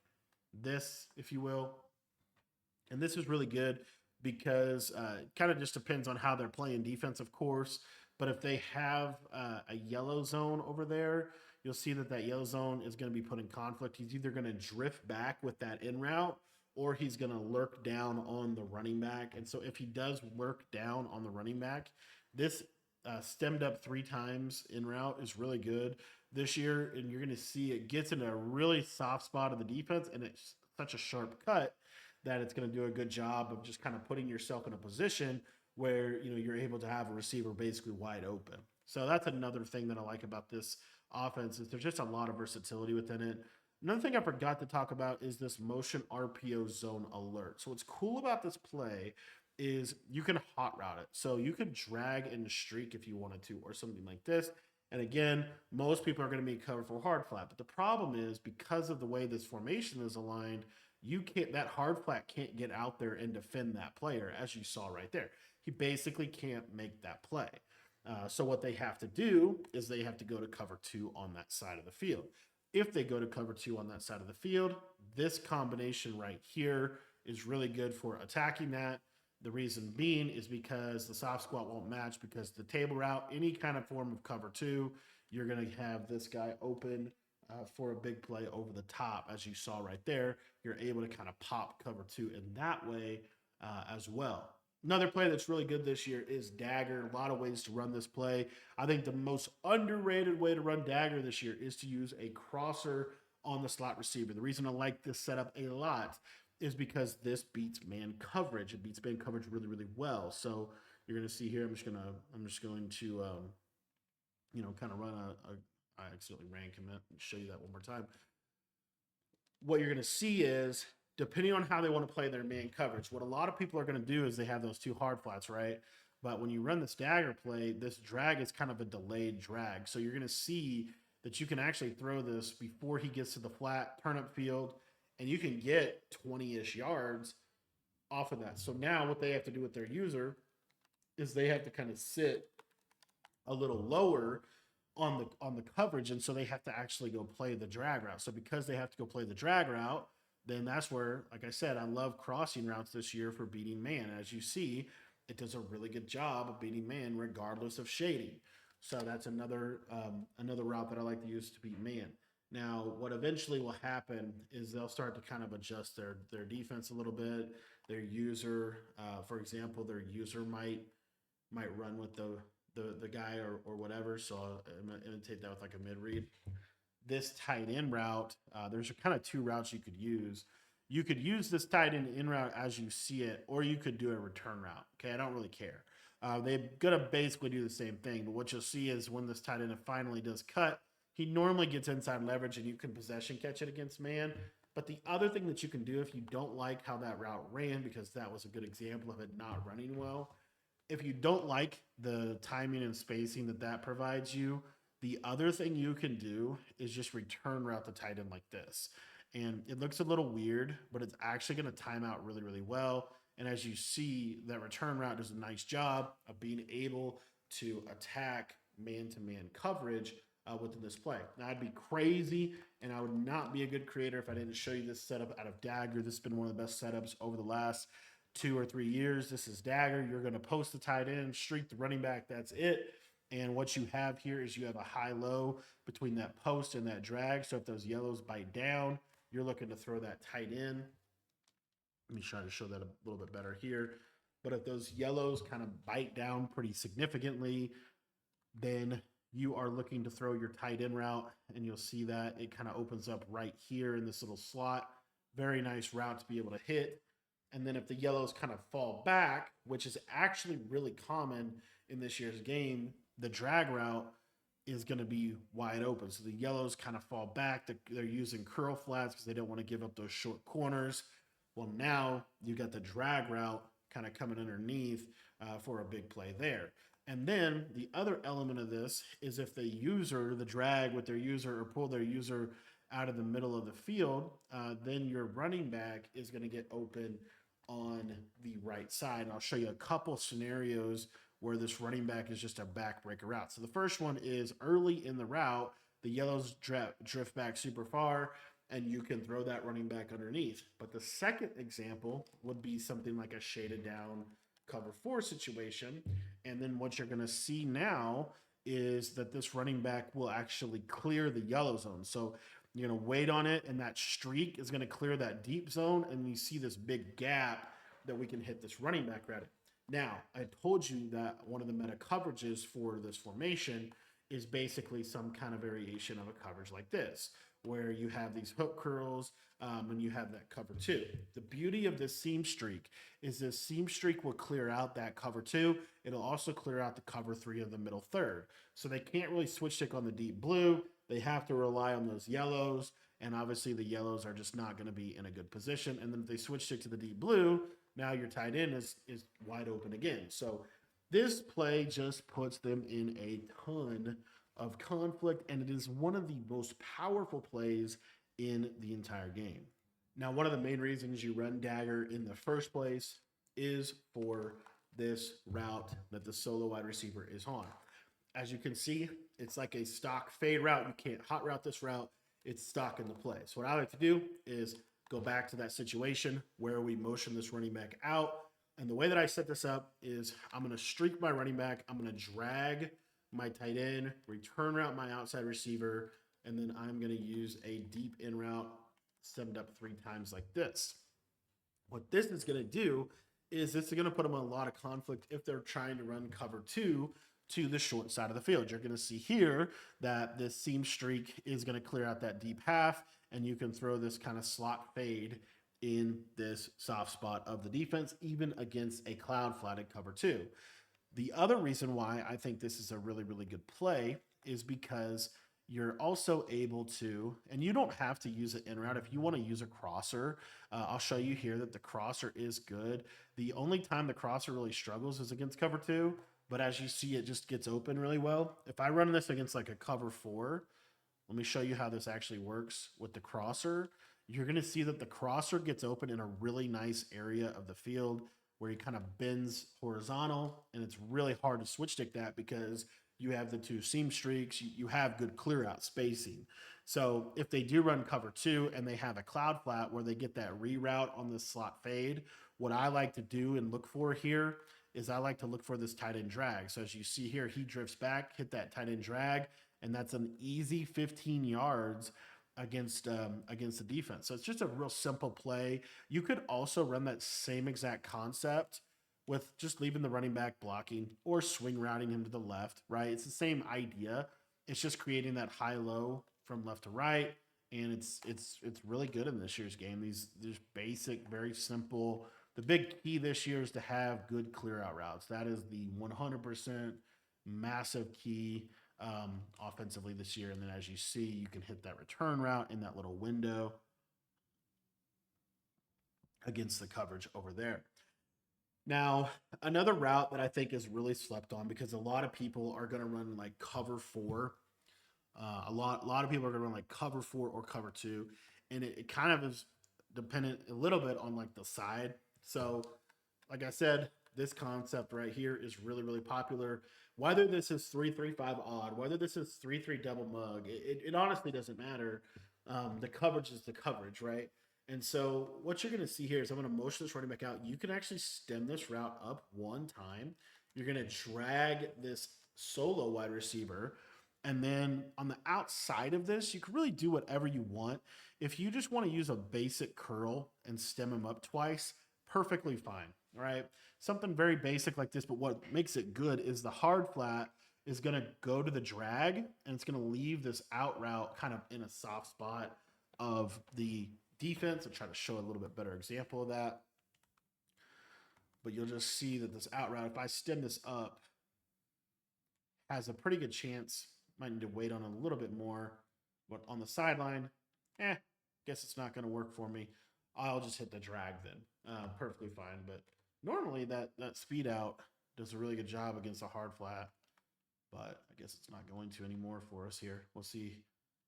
this, if you will. And this is really good because kind of just depends on how they're playing defense, of course. But if they have a yellow zone over there, you'll see that that yellow zone is going to be put in conflict. He's either going to drift back with that in route or he's going to lurk down on the running back. And so if he does lurk down on the running back, this stemmed up 3 times in route is really good this year. And you're going to see it gets in a really soft spot of the defense and it's such a sharp cut that it's going to do a good job of just kind of putting yourself in a position where you're able to have a receiver basically wide open. So that's another thing that I like about this offense is there's just a lot of versatility within it. Another thing I forgot to talk about is this motion RPO zone alert. So what's cool about this play is you can hot route it. So you could drag and streak if you wanted to or something like this. And again, most people are going to be covered for hard flat. But the problem is because of the way this formation is aligned, you can't, that hard flat can't get out there and defend that player, as you saw right there. He basically can't make that play. So what they have to do is they have to go to cover 2 on that side of the field. If they go to cover 2 on that side of the field, this combination right here is really good for attacking that. The reason being is because the soft squat won't match because the table route, any kind of form of cover 2, you're going to have this guy open for a big play over the top, as you saw right there. You're able to kind of pop cover 2 in that way as well. Another play that's really good this year is dagger. A lot of ways to run this play. I think the most underrated way to run dagger this year is to use a crosser on the slot receiver. The reason I like this setup a lot is because this beats man coverage. It beats man coverage really, really well. So you're going to see here. I'm just going to kind of run I accidentally ran commit and show you that one more time. What you're going to see is, depending on how they want to play their man coverage, what a lot of people are going to do is they have those 2 hard flats, right? But when you run this dagger play, this drag is kind of a delayed drag. So you're going to see that you can actually throw this before he gets to the flat turnip field, and you can get 20-ish yards off of that. So now what they have to do with their user is they have to kind of sit a little lower on the coverage, and so they have to actually go play the drag route. So because they have to go play the drag route, then that's where, like I said, I love crossing routes this year for beating man. As you see, it does a really good job of beating man regardless of shading. So that's another route that I like to use to beat man. Now, what eventually will happen is they'll start to kind of adjust their defense a little bit. Their user, for example, their user might run with the guy or whatever. So I'll imitate that with like a mid read. This tight end route, there's kind of 2 routes you could use. You could use this tight end in route as you see it, or you could do a return route. Okay, I don't really care. They're going to basically do the same thing, but what you'll see is when this tight end finally does cut, he normally gets inside leverage and you can possession catch it against man. But the other thing that you can do if you don't like how that route ran, because that was a good example of it not running well, if you don't like the timing and spacing that provides you, the other thing you can do is just return route the tight end like this. And it looks a little weird, but it's actually going to time out really, really well. And as you see, that return route does a nice job of being able to attack man-to-man coverage within this play. Now, I'd be crazy, and I would not be a good creator if I didn't show you this setup out of dagger. This has been one of the best setups over the last 2 or 3 years. This is dagger. You're going to post the tight end, streak the running back. That's it. And what you have here is you have a high-low between that post and that drag. So if those yellows bite down, you're looking to throw that tight end. Let me try to show that a little bit better here. But if those yellows kind of bite down pretty significantly, then you are looking to throw your tight end route, and you'll see that it kind of opens up right here in this little slot. Very nice route to be able to hit. And then if the yellows kind of fall back, which is actually really common in this year's game, the drag route is going to be wide open. So the yellows kind of fall back. They're using curl flats because they don't want to give up those short corners. Well, now you got the drag route kind of coming underneath for a big play there. And then the other element of this is if the user, the drag with their user or pull their user out of the middle of the field, then your running back is going to get open on the right side. And I'll show you a couple scenarios where this running back is just a backbreaker route. So the first one is early in the route, the yellows drift back super far, and you can throw that running back underneath. But the second example would be something like a shaded down cover 4 situation. And then what you're going to see now is that this running back will actually clear the yellow zone. So you're going to wait on it, and that streak is going to clear that deep zone, and you see this big gap that we can hit this running back route. Now, I told you that one of the meta coverages for this formation is basically some kind of variation of a coverage like this, where you have these hook curls and you have that cover 2. The beauty of this seam streak is this seam streak will clear out that cover 2. It'll also clear out the cover 3 of the middle third. So they can't really switch stick on the deep blue. They have to rely on those yellows, and obviously the yellows are just not going to be in a good position. And then if they switch stick to the deep blue, now your tight end is wide open again. So this play just puts them in a ton of conflict, and it is one of the most powerful plays in the entire game. Now, one of the main reasons you run dagger in the first place is for this route that the solo wide receiver is on. As you can see, it's like a stock fade route. You can't hot route this route. It's stock in the play. So what I like to do is go back to that situation where we motion this running back out. And the way that I set this up is I'm going to streak my running back. I'm going to drag my tight end, return route my outside receiver, and then I'm going to use a deep in route, send it up 3 times like this. What this is going to do is this is going to put them in a lot of conflict if they're trying to run cover 2 to the short side of the field. You're going to see here that this seam streak is going to clear out that deep half, and you can throw this kind of slot fade in this soft spot of the defense, even against a cloud flatted cover 2. The other reason why I think this is a really, really good play is because you're also able to, and you don't have to use it in route. If you want to use a crosser, I'll show you here that the crosser is good. The only time the crosser really struggles is against cover 2. But as you see, it just gets open really well. If I run this against like a cover 4, let me show you how this actually works with the crosser. You're going to see that the crosser gets open in a really nice area of the field where he kind of bends horizontal, and it's really hard to switch stick that because you have the 2 seam streaks. You have good clear out spacing. So if they do run cover 2 and they have a cloud flat where they get that reroute on this slot fade, what I like to do and look for here is I like to look for this tight end drag. So as you see here, he drifts back, hit that tight end drag, and that's an easy 15 yards against the defense. So it's just a real simple play. You could also run that same exact concept with just leaving the running back blocking or swing routing him to the left, right? It's the same idea. It's just creating that high-low from left to right, and it's really good in this year's game. These basic, very simple. The big key this year is to have good clear out routes. That is the 100% massive key offensively this year. And then as you see, you can hit that return route in that little window against the coverage over there. Now, another route that I think is really slept on because a lot of people are going to run like cover 4. A lot of people are going to run like cover 4 or cover 2. And it kind of is dependent a little bit on like the side. So like I said, this concept right here is really, really popular. Whether this is 3-3-5 odd, whether this is 3-3 double mug, it honestly doesn't matter. The coverage is the coverage, right? And so what you're going to see here is I'm going to motion this running back out. You can actually stem this route up 1 time. You're going to drag this solo wide receiver. And then on the outside of this, you can really do whatever you want. If you just want to use a basic curl and stem him up twice, perfectly fine, all right? Something very basic like this, but what makes it good is the hard flat is going to go to the drag, and it's going to leave this out route kind of in a soft spot of the defense. I'll try to show a little bit better example of that. But you'll just see that this out route, if I stem this up, has a pretty good chance. Might need to wait on it a little bit more. But on the sideline, guess it's not going to work for me. I'll just hit the drag then. Perfectly fine. But normally that speed out does a really good job against a hard flat. But I guess it's not going to anymore for us here. We'll see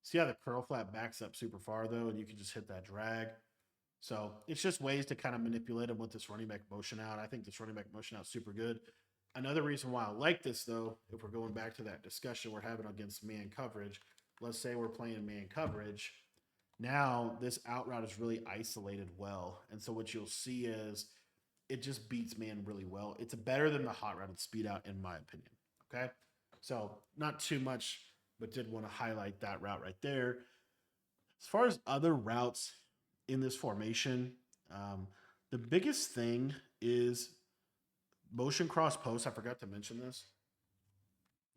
See how the curl flat backs up super far though, and you can just hit that drag. So it's just ways to kind of manipulate him with this running back motion out. I think this running back motion out is super good. Another reason why I like this though, if we're going back to that discussion we're having against man coverage, let's say we're playing man coverage. Now this out route is really isolated well. And so what you'll see is it just beats man really well. It's better than the hot routed speed out, in my opinion. Okay. So not too much, but did want to highlight that route right there. As far as other routes in this formation, the biggest thing is motion cross post. I forgot to mention this.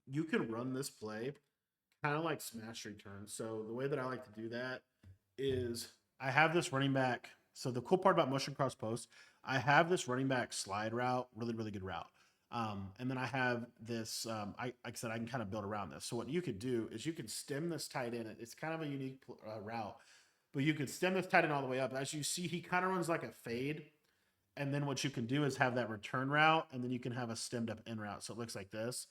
You can run this play kind of like smash return. So the way that I like to do that is I have this running back. So the cool part about motion cross post, I have this running back slide route, really, really good route. And then I have this, like I said, I can kind of build around this. So what you could do is you can stem this tight end. It's kind of a unique route, but you could stem this tight end all the way up. As you see, he kind of runs like a fade. And then what you can do is have that return route, and then you can have a stemmed up in route. So it looks like this.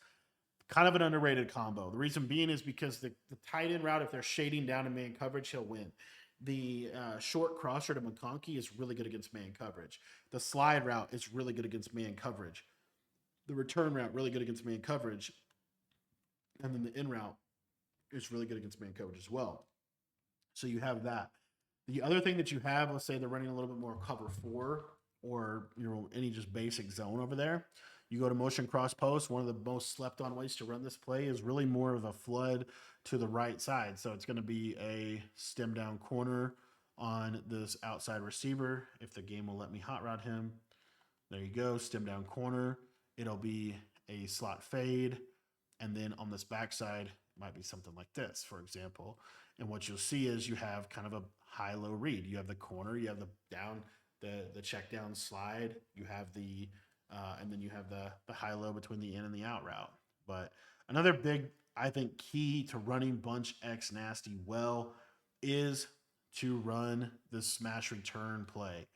Kind of an underrated combo. The reason being is because the tight end route, if they're shading down in man coverage, he'll win. The short crosser to McConkey is really good against man coverage. The slide route is really good against man coverage. The return route, really good against man coverage. And then the in route is really good against man coverage as well. So you have that. The other thing that you have, let's say they're running a little bit more cover four or any just basic zone over there. You go to motion cross post. One of the most slept on ways to run this play is really more of a flood to the right side. So it's going to be a stem down corner on this outside receiver. If the game will let me hot route him, there you go, stem down corner. It'll be a slot fade. And then on this backside, it might be something like this, for example. And what you'll see is you have kind of a high-low read. You have the corner, you have the down, the check down slide, you have the and then you have the high-low between the in and the out route. But another big, I think, key to running bunch X nasty well is to run the smash return play.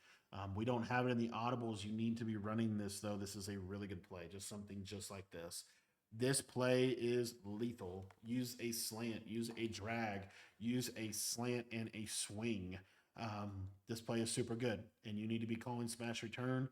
We don't have it in the audibles. You need to be running this though. This is a really good play. Just something just like this. This play is lethal. Use a slant, use a drag, use a slant and a swing. This play is super good, and you need to be calling smash return.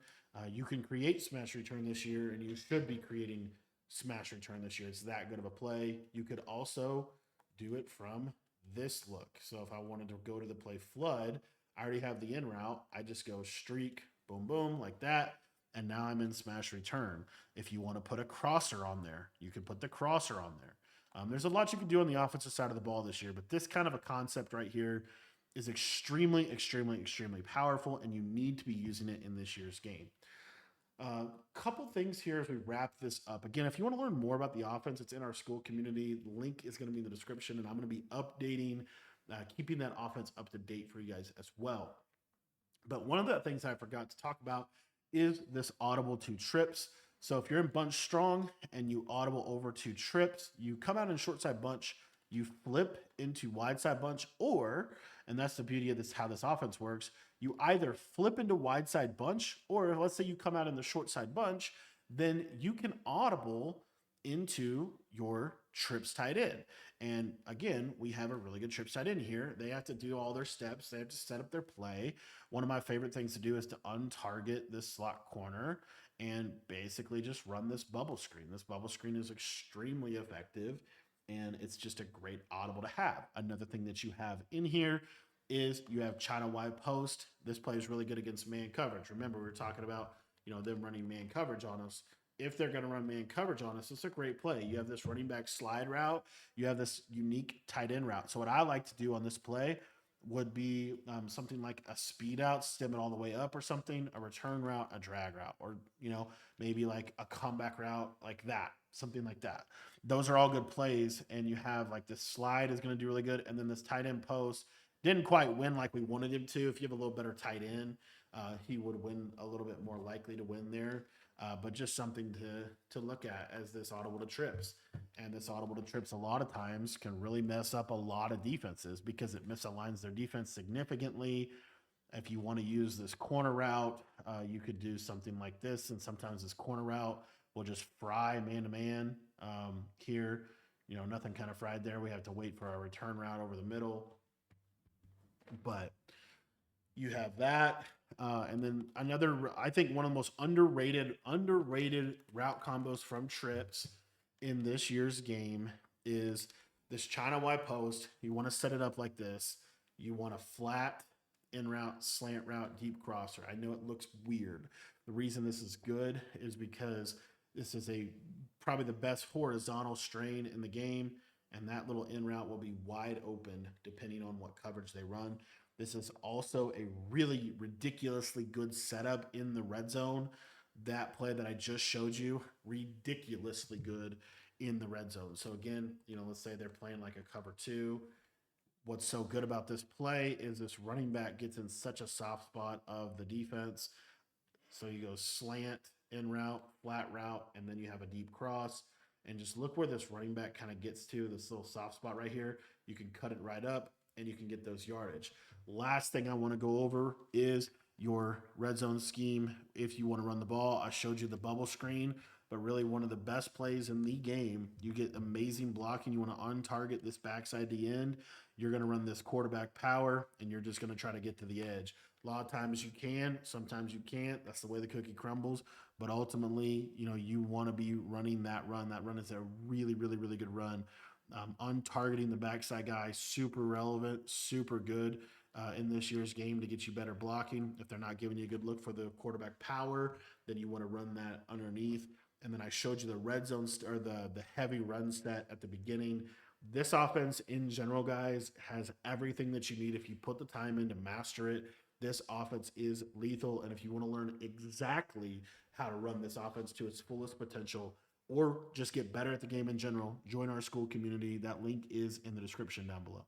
You can create smash return this year, and you should be creating smash return this year. It's that good of a play. You could also do it from this look. So if I wanted to go to the play flood, I already have the in route. I just go streak, boom, boom, like that. And now I'm in smash return. If you want to put a crosser on there, you can put the crosser on there. There's a lot you can do on the offensive side of the ball this year, but this kind of a concept right here is extremely, extremely, extremely powerful, and you need to be using it in this year's game. Couple things here as we wrap this up. Again, if you want to learn more about the offense, it's in our school community. The link is going to be in the description, and I'm going to be updating, keeping that offense up to date for you guys as well. But one of the things I forgot to talk about is this audible to trips. So if you're in bunch strong and you audible over to trips, you come out in short side bunch, you flip into wide side bunch, or, and that's the beauty of this, how this offense works, you either flip into wide side bunch, or let's say you come out in the short side bunch, then you can audible into your trips tight end. And again, we have a really good trips tight end here. They have to do all their steps. They have to set up their play. One of my favorite things to do is to untarget this slot corner and basically just run this bubble screen. This bubble screen is extremely effective, and it's just a great audible to have. Another thing that you have in here is you have China wide post. This play is really good against man coverage. Remember, we were talking about, them running man coverage on us. If they're going to run man coverage on us, it's a great play. You have this running back slide route. You have this unique tight end route. So what I like to do on this play would be something like a speed out, stem it all the way up or something, a return route, a drag route, or, maybe like a comeback route like that, something like that. Those are all good plays. And you have like this slide is going to do really good. And then this tight end post didn't quite win like we wanted him to. If you have a little better tight end, he would win a little bit more likely to win there. But just something to look at as this audible to trips. And this audible to trips a lot of times can really mess up a lot of defenses because it misaligns their defense significantly. If you want to use this corner route, you could do something like this. And sometimes this corner route will just fry man-to-man here. Nothing kind of fried there. We have to wait for our return route over the middle. But you have that. And then another, I think one of the most underrated route combos from trips in this year's game is this China Y post. You want to set it up like this. You want a flat in route, slant route, deep crosser. I know it looks weird. The reason this is good is because this is probably the best horizontal strain in the game, and that little in route will be wide open depending on what coverage they run. This is also a really ridiculously good setup in the red zone. That play that I just showed you, ridiculously good in the red zone. So again, let's say they're playing like a cover two. What's so good about this play is this running back gets in such a soft spot of the defense. So you go slant, in route, flat route, and then you have a deep cross. And just look where this running back kind of gets to, this little soft spot right here. You can cut it right up and you can get those yardage. Last thing I want to go over is your red zone scheme. If you want to run the ball, I showed you the bubble screen, but really one of the best plays in the game. You get amazing blocking. You want to untarget this backside to end. You're going to run this quarterback power, and you're just going to try to get to the edge. A lot of times you can, sometimes you can't. That's the way the cookie crumbles. But ultimately, you want to be running that run. That run is a really, really, really good run. Untargeting the backside guy, super relevant, super good in this year's game to get you better blocking. If they're not giving you a good look for the quarterback power, then you want to run that underneath. And then I showed you the red zone or the heavy run set at the beginning. This offense in general, guys, has everything that you need. If you put the time in to master it, this offense is lethal. And if you want to learn exactly how to run this offense to its fullest potential, or just get better at the game in general, join our school community. That link is in the description down below.